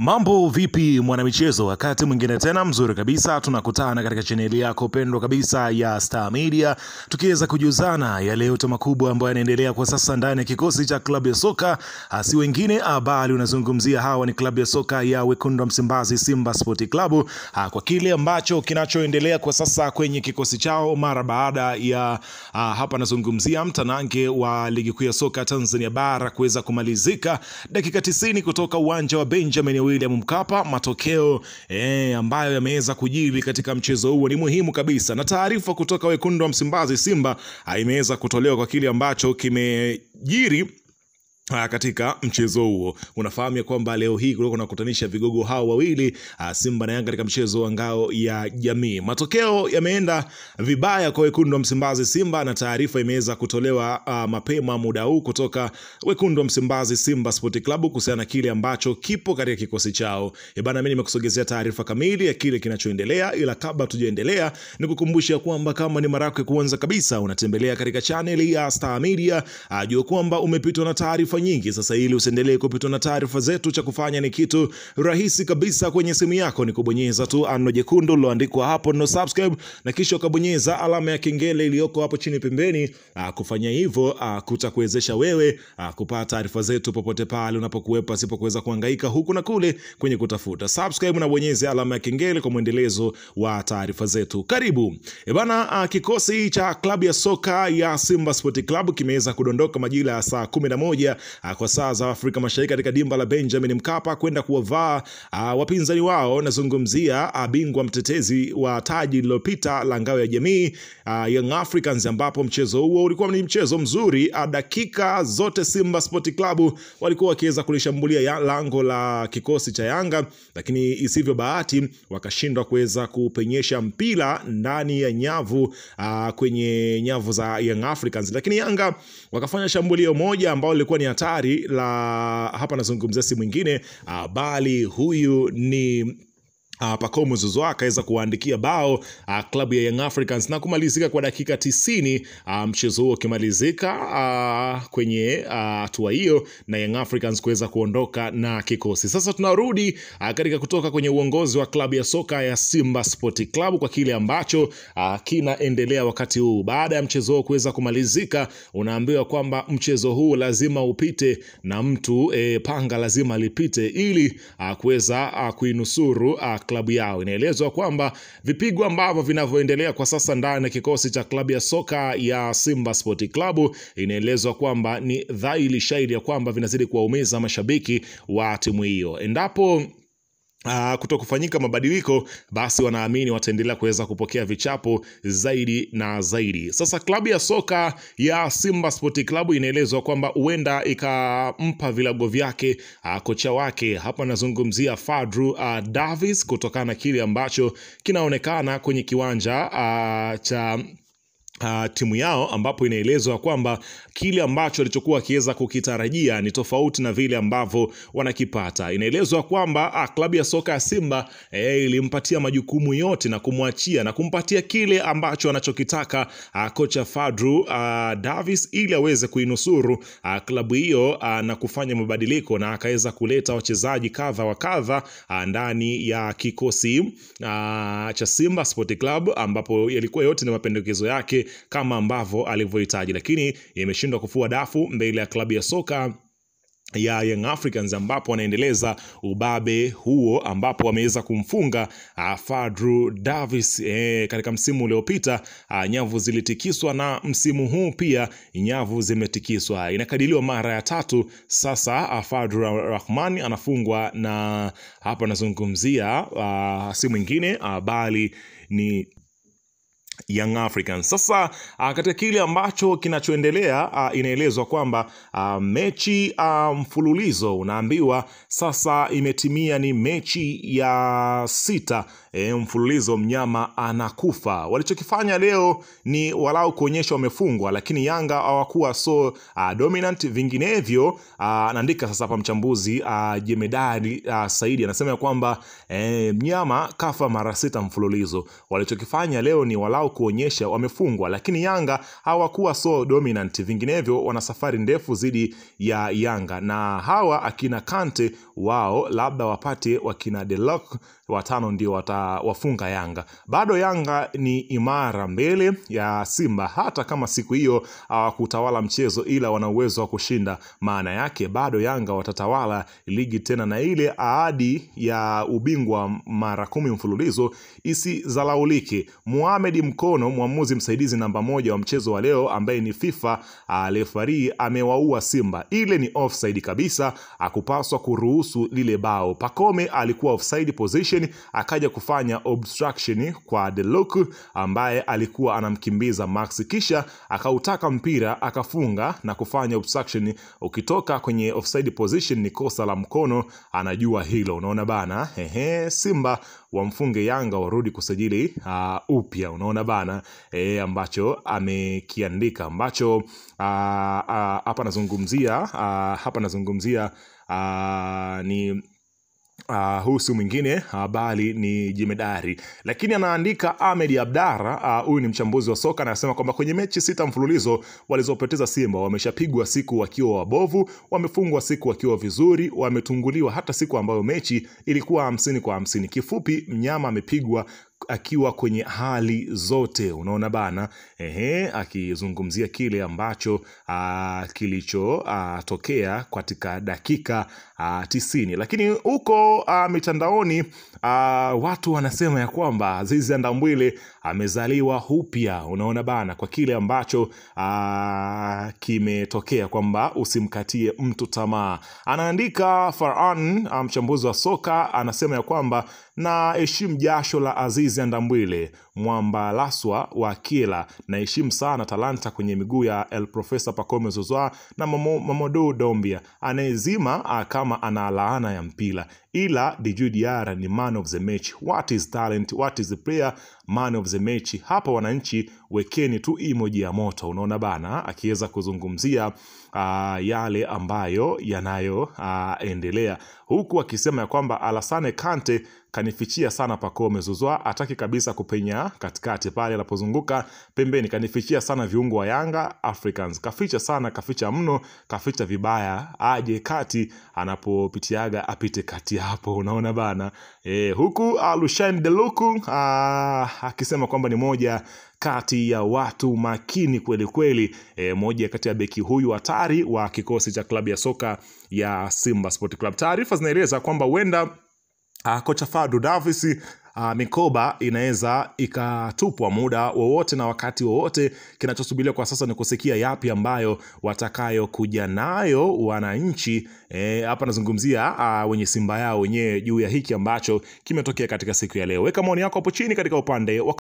Mambo vipi mwanamichezo, wakati mwingine tena mzuri kabisa tunakutana katika chaneli yako pendwa kabisa ya Star Media, tukiweza kujuzana yale yote makubwa ambayo yanaendelea kwa sasa ndani ya kikosi cha klabu ya soka si wengine bali unazungumzia hawa ni klabu ya soka ya Wekundu wa Msimbazi Simba Sport Club, kwa kile ambacho kinachoendelea kwa sasa kwenye kikosi chao mara baada ya hapa nazungumzia mtanange wa ligi kuu ya soka Tanzania bara kuweza kumalizika dakika 90 kutoka uwanja wa Benjamin William Mkapa. Matokeo ambayo yameweza kujiri katika mchezo huo ni muhimu kabisa, na taarifa kutoka Wekundu wa Msimbazi Simba imeweza kutolewa kwa kile ambacho kimejiri katika mchezo huo. Unafahamu kwamba leo hii kulikuwa kunakutanisha vigogo hao wawili, Simba na Yanga, katika mchezo wa ngao ya jamii. Matokeo yameenda vibaya kwa Wekundu wa Msimbazi Simba, na taarifa imeweza kutolewa mapema muda huu kutoka Wekundu wa Msimbazi Simba Sport Club kuhusiana na kile ambacho kipo katika kikosi chao. Bana, mimi nimekusogezea taarifa kamili ya kile kinachoendelea, ila kabla tujaendelea nikukumbusha kwamba kama ni mara yako ya kwanza kabisa unatembelea katika channel ya Star Media, jua kwamba umepitwa na taarifa nyingi. Sasa ili usiendelee kupitwa na taarifa zetu, cha kufanya ni kitu rahisi kabisa. Kwenye simu yako ni kubonyeza tu ano jekundu liloandikwa hapo no subscribe, na kisha ukabonyeza alama ya kengele iliyoko hapo chini pembeni. Kufanya hivyo kutakuwezesha wewe kupata taarifa zetu popote pale unapokuwepo, pasipo kuweza kuhangaika huku na kule kwenye kutafuta. Subscribe na bonyeza alama ya kengele kwa mwendelezo wa taarifa zetu. Karibu. Bana, kikosi cha klabu ya soka ya Simba Sport Club kimeweza kudondoka majira ya saa 11 kwa saa za Afrika Mashariki katika dimba la Benjamin Mkapa kwenda kuwavaa wapinzani wao. Nazungumzia bingwa mtetezi wa taji lililopita la ngao ya jamii, Young Africans, ambapo mchezo huo ulikuwa ni mchezo mzuri. Dakika zote Simba Sport Club walikuwa wakiweza kulishambulia lango la kikosi cha Yanga, lakini isivyo bahati wakashindwa kuweza kupenyesha mpira ndani ya nyavu, kwenye nyavu za Young Africans. Lakini Yanga wakafanya shambulio moja ambao lilikuwa ni hatari la hapa nazungumzia si mwingine bali huyu ni Pacome Zouzoua. Akaweza kuandikia bao klabu ya Young Africans na kumalizika kwa dakika 90, mchezo huo kimalizika kwenye hatua hiyo na Young Africans kuweza kuondoka na kikosi. Sasa tunarudi katika kutoka kwenye uongozi wa klabu ya soka ya Simba Sport Club kwa kile ambacho kinaendelea wakati huu. Baada ya mchezo huo kuweza kumalizika, unaambiwa kwamba mchezo huu lazima upite na mtu panga lazima lipite ili kuweza kuinusuru klabu yao. Inaelezwa kwamba vipigo ambavyo vinavyoendelea kwa sasa ndani ya kikosi cha klabu ya soka ya Simba Sport Club, inaelezwa kwamba ni dhahiri shahidi ya kwamba vinazidi kuwaumiza mashabiki wa timu hiyo. Endapo kutokufanyika mabadiliko, basi wanaamini wataendelea kuweza kupokea vichapo zaidi na zaidi. Sasa klabu ya soka ya Simba Sport Club inaelezwa kwamba huenda ikampa vilago vyake kocha wake, hapa nazungumzia Fadlu Davis, kutokana na kile ambacho kinaonekana kwenye kiwanja cha timu yao, ambapo inaelezwa kwamba kile ambacho alichokuwa akiweza kukitarajia ni tofauti na vile ambavyo wanakipata. Inaelezwa kwamba klabu ya soka ya Simba ilimpatia majukumu yote na kumwachia na kumpatia kile ambacho anachokitaka kocha Fadlu Davis, ili aweze kuinusuru klabu hiyo na kufanya mabadiliko, na akaweza kuleta wachezaji kadha wa kadha ndani ya kikosi cha Simba Sport Club, ambapo yalikuwa yote ni mapendekezo yake kama ambavyo alivyohitaji, lakini imeshindwa kufua dafu mbele ya klabu ya soka ya Young Africans, ambapo wanaendeleza ubabe huo, ambapo wameweza kumfunga Fadlu Davis. Katika msimu uliopita nyavu zilitikiswa, na msimu huu pia nyavu zimetikiswa. Inakadiriwa mara ya 3 sasa Fadlu Rahman anafungwa, na hapa nazungumzia si mwingine bali ni Young Africans. Sasa katika kile ambacho kinachoendelea, inaelezwa kwamba mechi mfululizo, unaambiwa sasa imetimia ni mechi ya 6 mfululizo mnyama anakufa. Walichokifanya leo ni walau kuonyesha wamefungwa, lakini Yanga hawakuwa so dominant vinginevyo. Anaandika sasa hapa mchambuzi Jemedari Saidi, anasema kwamba mnyama kafa mara 6 mfululizo. Walichokifanya leo ni walau angalau kuonyesha wamefungwa, lakini Yanga hawakuwa so dominant, vinginevyo wana safari ndefu zidi ya Yanga, na hawa akina Kante wao labda wapate wakina Delok watano ndio watawafunga Yanga. Bado Yanga ni imara mbele ya Simba, hata kama siku hiyo hawakutawala mchezo, ila wana uwezo wa kushinda. Maana yake bado Yanga watatawala ligi tena, na ile ahadi ya ubingwa mara 10 mfululizo isizalaulike. Mohamed Mkono, mwamuzi msaidizi namba 1 wa mchezo wa leo, ambaye ni FIFA referee, amewaua Simba. Ile ni offside kabisa, akupaswa kuruhusu lile bao. Pacome alikuwa offside position, akaja kufanya obstruction kwa Delok ambaye alikuwa anamkimbiza Max, kisha akautaka mpira akafunga na kufanya obstruction. Ukitoka kwenye offside position ni kosa la Mkono, anajua hilo. Unaona bana, Simba wamfunge Yanga warudi kusajili upya. Unaona bana, ambacho amekiandika, ambacho hapa nazungumzia ni husu mwingine, bali ni Jemedari. Lakini anaandika Ahmed Abdara, huyu ni mchambuzi wa soka, na anasema kwamba kwenye mechi 6 mfululizo walizopoteza Simba, wameshapigwa siku wakiwa wabovu, wamefungwa siku wakiwa vizuri, wametunguliwa hata siku ambayo mechi ilikuwa 50-50. Kifupi, mnyama amepigwa akiwa kwenye hali zote. Unaona bana, akizungumzia kile ambacho kilicho tokea katika dakika 90. Lakini huko mitandaoni watu wanasema ya kwamba Azizi Ndambwile amezaliwa upya. Unaona bana, kwa kile ambacho kimetokea, kwamba usimkatie mtu tamaa. Anaandika Farhan, mchambuzi wa soka, anasema ya kwamba na heshimu jasho la Azizi Ndambwile, mwamba laswa wa kila, na heshimu sana talanta kwenye miguu ya El Professor Pacome Zouzoua na Mamadou Doumbia, anayezima kama ana laana ya mpira, ila Djigui Diarra ni man of the match. What is talent, what is the player? Man of the match. Hapa wananchi wekeni tu emoji ya moto. Unaona bana, akiweza kuzungumzia yale ambayo yanayoendelea, huku akisema ya kwamba Alassane Kante kanifichia sana Pacome Zouzoua, ataki kabisa kupenya katikati pale anapozunguka pembeni, kanifichia sana viungo wa Yanga Africans, kaficha mno, kaficha vibaya, aje kati anapopitiaga apite kati hapo. Unaona bana, huku Lushaine Deluku akisema kwamba ni moja kati ya watu makini kweli kweli, moja kati ya beki huyu hatari wa kikosi cha klabu ya soka ya Simba Sport Club. Taarifa zinaeleza kwamba huenda kocha Fadlu Davis mikoba inaweza ikatupwa muda wowote na wakati wowote. Kinachosubiriwa kwa sasa ni kusikia yapi ambayo watakayo kuja nayo wananchi. Hapa nazungumzia wenye Simba yao wenyewe juu ya hiki ambacho kimetokea katika siku ya leo. Weka maoni yako hapo chini katika upande wa